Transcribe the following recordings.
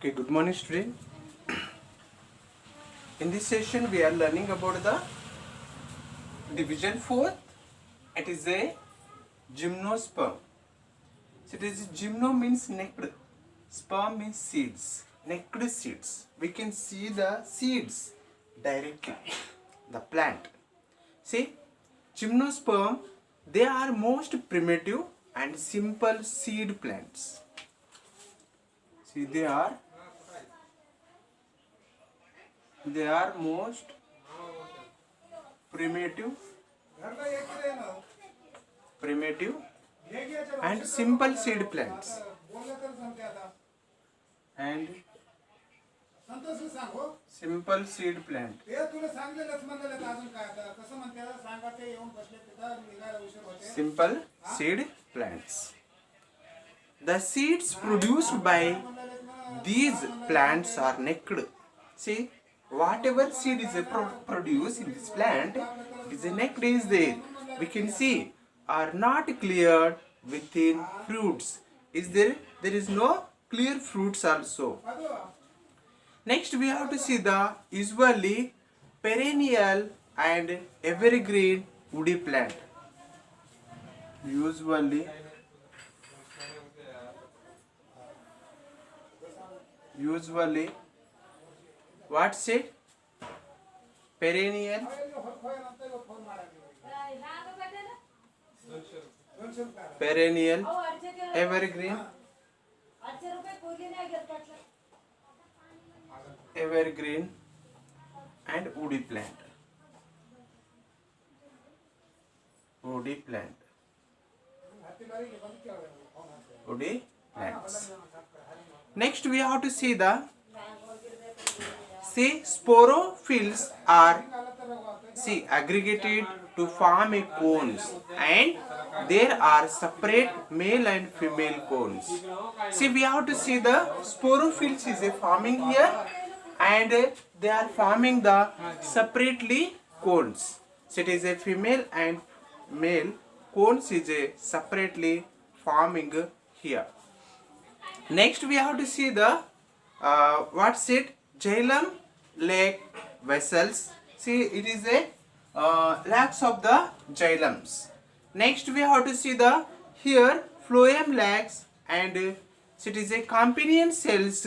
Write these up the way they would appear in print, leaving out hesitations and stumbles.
Okay, good morning student. In this session we are learning about the division 4. It is a gymnosperm. So it is gymno means necked, sperm means seeds, necked seeds. We can see the seeds directly, the plant. See, gymnosperm, they are most primitive and simple seed plants. See, they are most primitive and simple seed plants. And simple seed plant. Simple seed plants. The seeds produced by these plants are naked. See, whatever seed is produced in this plant, is naked is there. We can see are not cleared within fruits. Is there? There is no clear fruits also. Next, we have to see the usually perennial and evergreen woody plant. Usually what's it? Perennial, evergreen, and woody plant. Woody plants. Next, we have to see the sporophylls are aggregated to form a cones, and there are separate male and female cones. See, we have to see the sporophylls is a forming here, and they are forming the separately cones. So it is a female and male cones is a separately forming here. Next, we have to see the xylem like vessels. See, it is a lacs of the xylems. Next, we have to see the here phloem lacs, and it is a companion cells,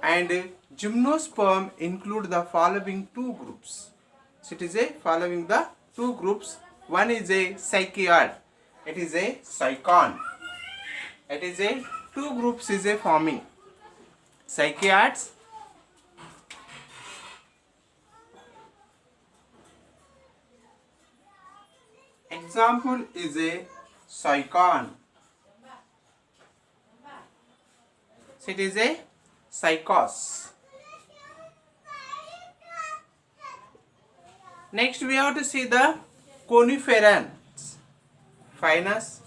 and gymnosperm include the following two groups. So it is a following the two groups. One is a cycad. It is a cycon. It is a two groups is a forming. Cycads example is a cycon. So it is a cycos. Next, we have to see the coniferans. Finus,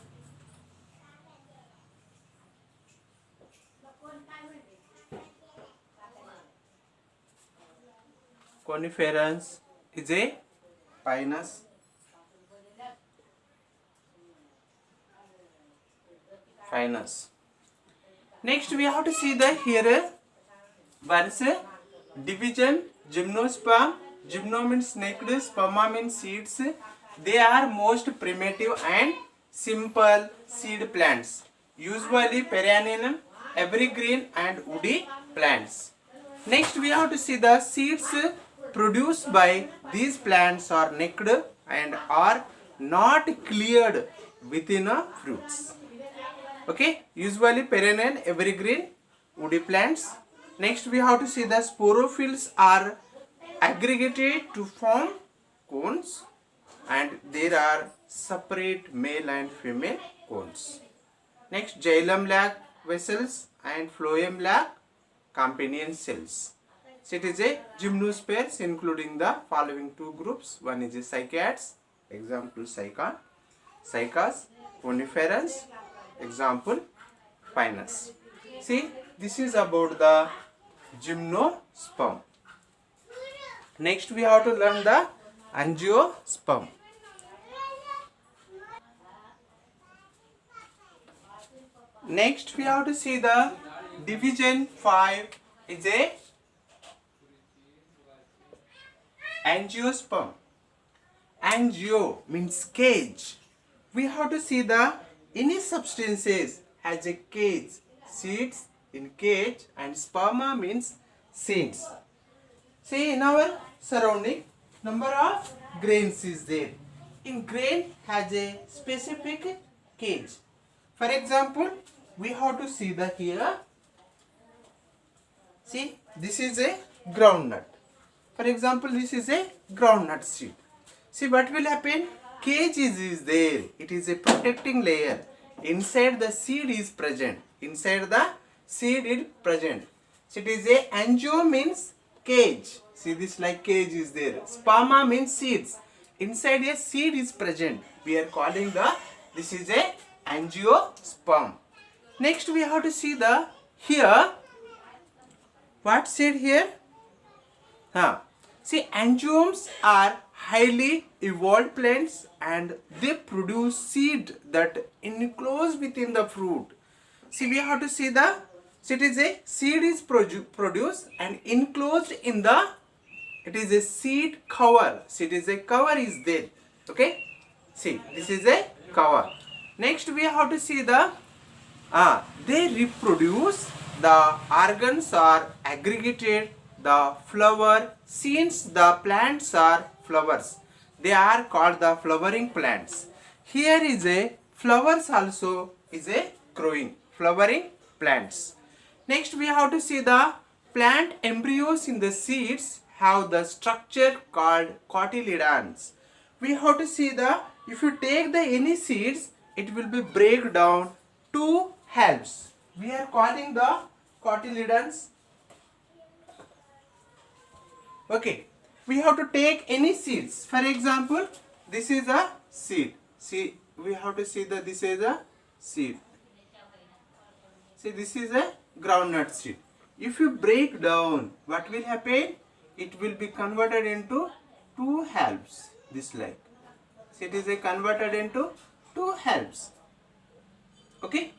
coniferans is a pinus. Next, we have to see the here once division gymnosperm. Gymno means naked, sperma means seeds. They are most primitive and simple seed plants, usually perennial, evergreen and woody plants. Next, we have to see the seeds produced by these plants are naked and are not cleared within fruits. Okay, usually perennial, evergreen, woody plants. Next, we have to see the sporophylls are aggregated to form cones, and there are separate male and female cones. Next, xylem lac vessels and phloem lac companion cells. So it is a gymnosperms including the following two groups. One is a cycads, example cycon, cycas, coniferans, example pinus. See, this is about the gymnosperm. Next, we have to learn the angiosperm. Next, we have to see the division 5 is a angiosperm. Angio means cage. We have to see the any substances has a cage. Seeds in cage and sperma means seeds. See, in our surrounding, number of grains is there. In grain has a specific cage. For example, we have to see the here. See, this is a groundnut. For example, this is a groundnut seed. See what will happen? Cage is there. It is a protecting layer. Inside the seed is present. Inside the seed is present. So it is a angio means cage. See this like cage is there. Sperma means seeds. Inside a seed is present. We are calling the this is a angiosperm. Next we have to see the here. What seed here? See, angioms are highly evolved plants and they produce seed that enclose within the fruit. See, we have to see the, so it is a seed is produced and enclosed in the, it is a seed cover. See, it is a cover is there. Okay. See, this is a cover. Next we have to see the, they reproduce, the organs are aggregated, the flower, since the plants are flowers, they are called the flowering plants. Here is a flowers also is a growing, flowering plants. Next we have to see the plant embryos in the seeds have the structure called cotyledons. We have to see the, if you take the any seeds, it will be break down to halves. We are calling the cotyledons. Okay, we have to take any seeds. For example, this is a seed. See, we have to see that this is a seed. See, this is a groundnut seed. If you break down, what will happen? It will be converted into two halves. This like. See, it is a converted into two halves. Okay.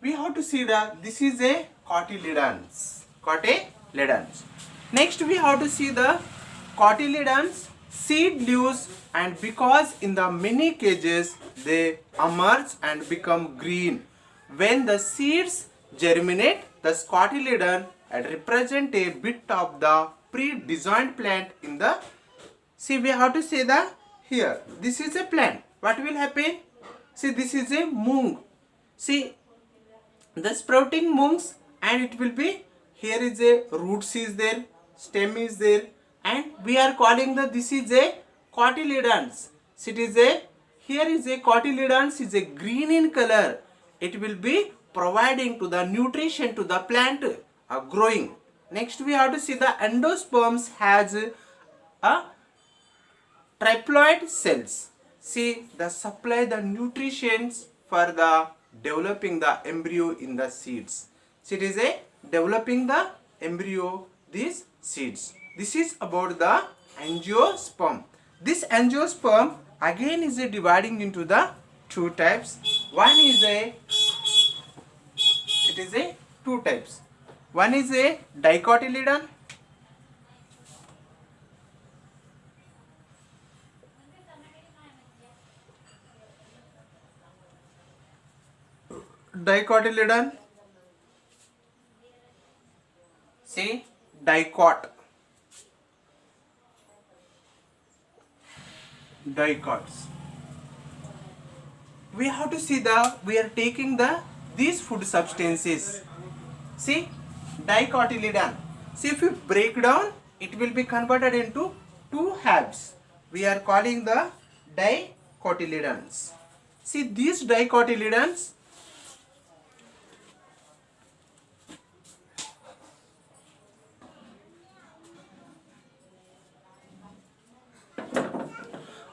We have to see that this is a cotyledons. Cotyledons. Next we have to see the cotyledons, seed leaves, and because in the many cages they emerge and become green. When the seeds germinate, the cotyledon represent a bit of the pre-designed plant in the, see we have to say the here, this is a plant. What will happen? See this is a mung. See the sprouting mungs and it will be, here is a roots is there, stem is there, and we are calling the this is a cotyledons. So it is a, here is a cotyledons is a green in color. It will be providing to the nutrition to the plant growing. Next we have to see the endosperms has a triploid cells. See the supply the nutritions for the developing the embryo in the seeds. So it is a developing the embryo these seeds. This is about the angiosperm. This angiosperm again is a dividing into the two types. One is a, it is a two types. One is a dicotyledon. Dicotyledon. See, dicot. Dicots. We have to see the, we are taking the these food substances. See, dicotyledon. See, if you break down, it will be converted into two halves. We are calling the dicotyledons. See, these dicotyledons,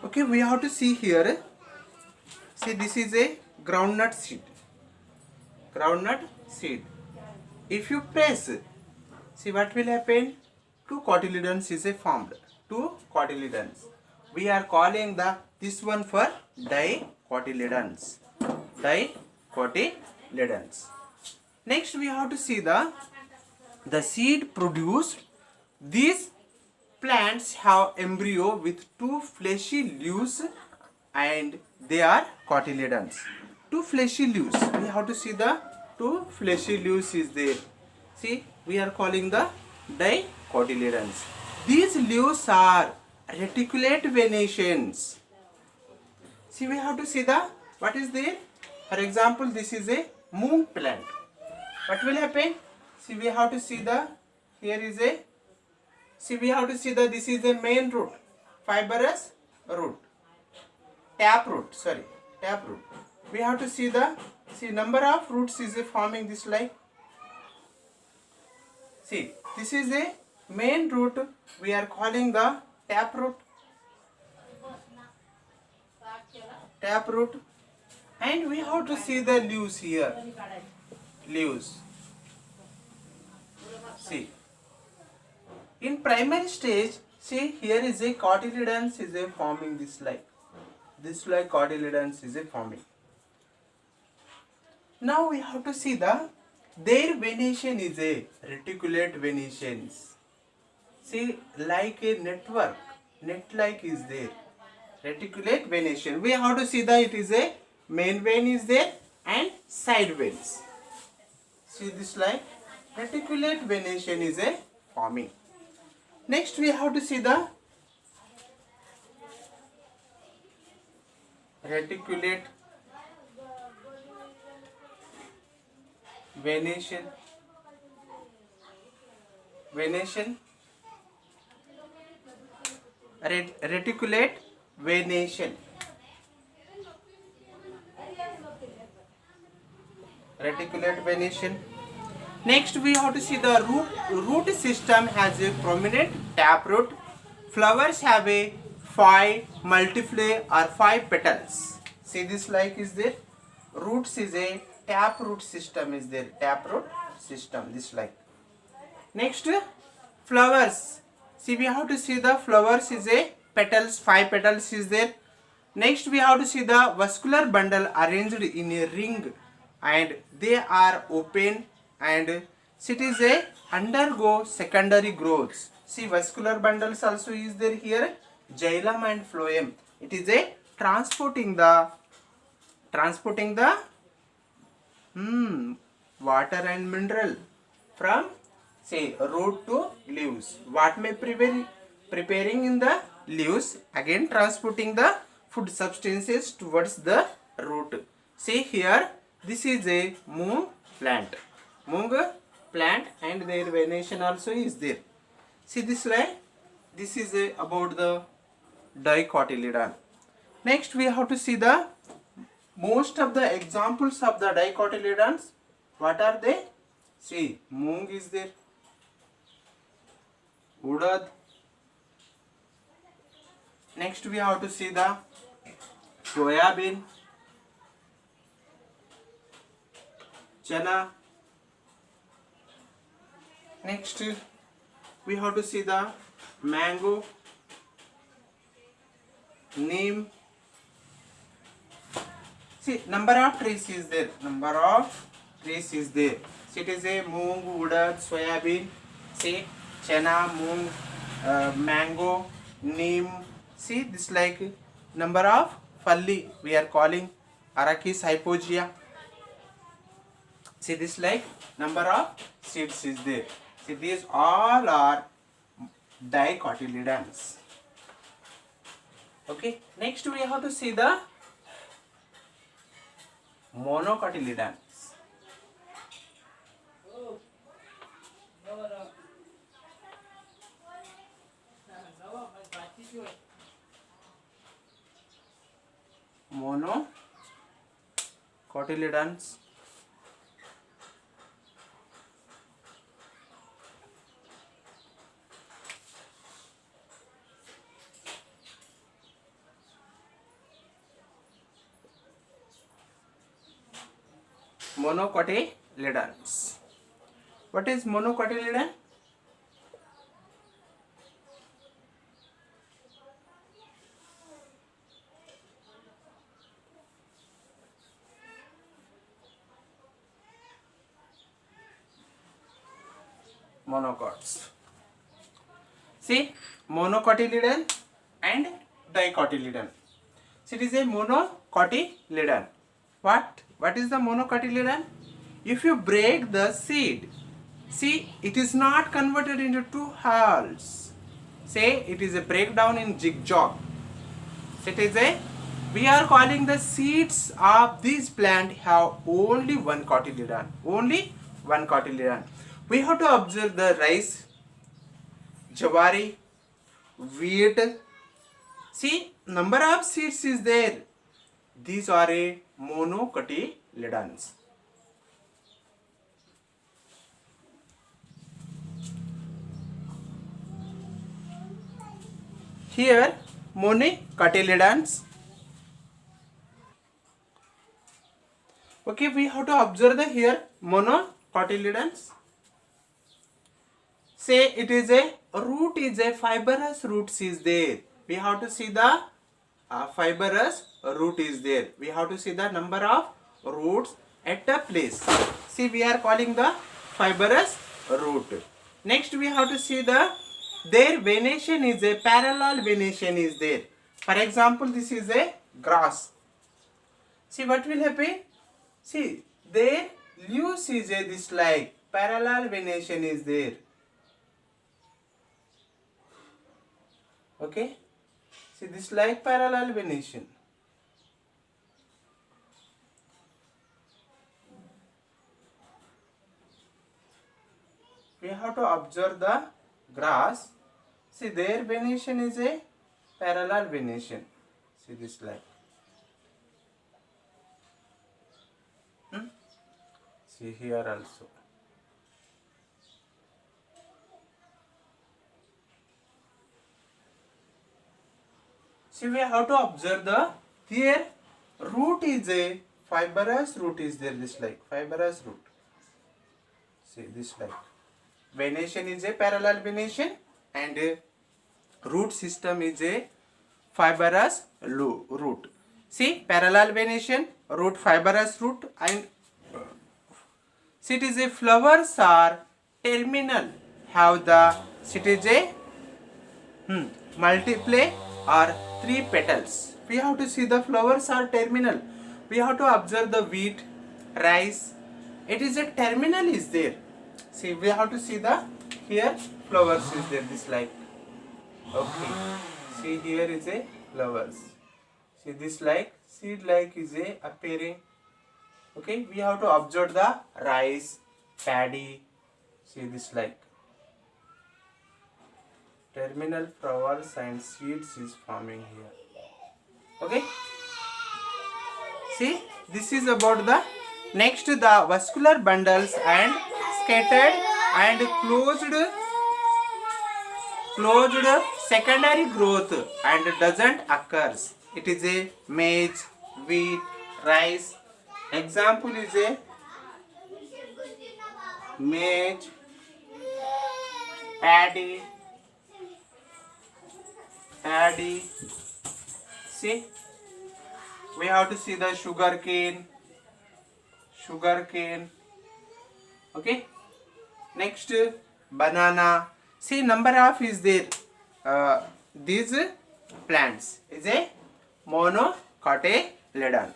okay, we have to see here. See, this is a groundnut seed. Groundnut seed. If you press, see what will happen? Two cotyledons is a formed. Two cotyledons. We are calling the this one for dicotyledons. Dicotyledons. Next we have to see the The seed produced. These plants have embryo with two fleshy leaves and they are cotyledons. Two fleshy leaves. We have to see the two fleshy leaves is there. See, we are calling the dicotyledons. These leaves are reticulate venations. See, we have to see the what is there. For example, this is a moong plant. What will happen? See, we have to see the here is a. See, we have to see the this is the main root, fibrous root, tap root. Sorry, tap root. We have to see the number of roots is forming this like. See, this is a main root. We are calling the tap root. Tap root, and we have to see the leaves here. Leaves. See, in primary stage, see here is a cotyledons is a forming this like. This like cotyledons is a forming. Now we have to see the their venation is a reticulate venations. See, like a network, net-like is there. Reticulate venation. We have to see that it is a main vein is there and side veins. See this like reticulate venation is a forming. Next we have to see the reticulate venation. Reticulate venation. Reticulate venation. Next we have to see the root system has a prominent taproot. Flowers have a 5 multiply or 5 petals. See this like is there. Roots is a taproot system is there. Taproot system this like. Next flowers. See, we have to see the flowers is a petals, 5 petals is there. Next we have to see the vascular bundle arranged in a ring and they are open and it is a undergo secondary growths. See, vascular bundles also is there here, xylem and phloem. It is a transporting the water and mineral from say root to leaves. What may preparing in the leaves, again transporting the food substances towards the root. See here, this is a moong plant. Moong plant and their venation also is there. See this line. This is about the dicotyledon. Next we have to see the most of the examples of the dicotyledons. What are they? See, moong is there. Udad. Next we have to see the soybean, chana. Next we have to see the mango, neem. See, number of trees is there. Number of trees is there. See, it is a moong, udad, soybean. See, chana, moong, mango, neem. See this like number of falli we are calling Arachis hypogaea. See this like number of seeds is there. See, these all are dicotyledons. Okay. Next we have to see the monocotyledons. Monocotyledons. Monocotyledons. What is monocotyledon? monocots. See, monocotyledon and dicotyledon. So it is a monocotyledon. What is the monocotyledon? If you break the seed, see, it is not converted into two halves. Say it is a breakdown in zigzag. So it is a, we are calling the seeds of this plant have only one cotyledon. Only one cotyledon. We have to observe the rice, jawari, wheat. See, number of seeds is there. These are a monocotyledons. Here monocotyledons. Okay, we have to observe the here monocotyledons. Say it is a root, is a fibrous roots is there. We have to see the fibrous root is there. We have to see the number of roots at a place. See, we are calling the fibrous root. Next we have to see the, their venation is a parallel venation is there. For example, this is a grass. See what will happen? See, their leaves is a this like parallel venation is there. Okay. See, this like parallel venation. We have to observe the grass. See, their venation is a parallel venation. See this like. See here also. See, we have to observe the, here root is a fibrous root is there, this like fibrous root. See this like. Venation is a parallel venation and root system is a fibrous root. See, parallel venation, root, fibrous root, and see, it is a flowers are terminal, have the, it is a multiply or 3 petals. We have to see the flowers are terminal. We have to observe the wheat, rice. It is a terminal is there. See, we have to see the, here flowers is there, this like. Okay. See, here is a flowers. See this like, seed like is a appearing. Okay. We have to observe the rice, paddy. See this like. Terminal flowers and seeds is forming here. Okay. See, this is about the, next the vascular bundles and scattered and closed secondary growth and doesn't occurs. It is a maize, wheat, rice. Example is a maize, paddy. See, we have to see the sugar cane. Okay. Next, banana. See, number of is there. These plants is a monocotyledon.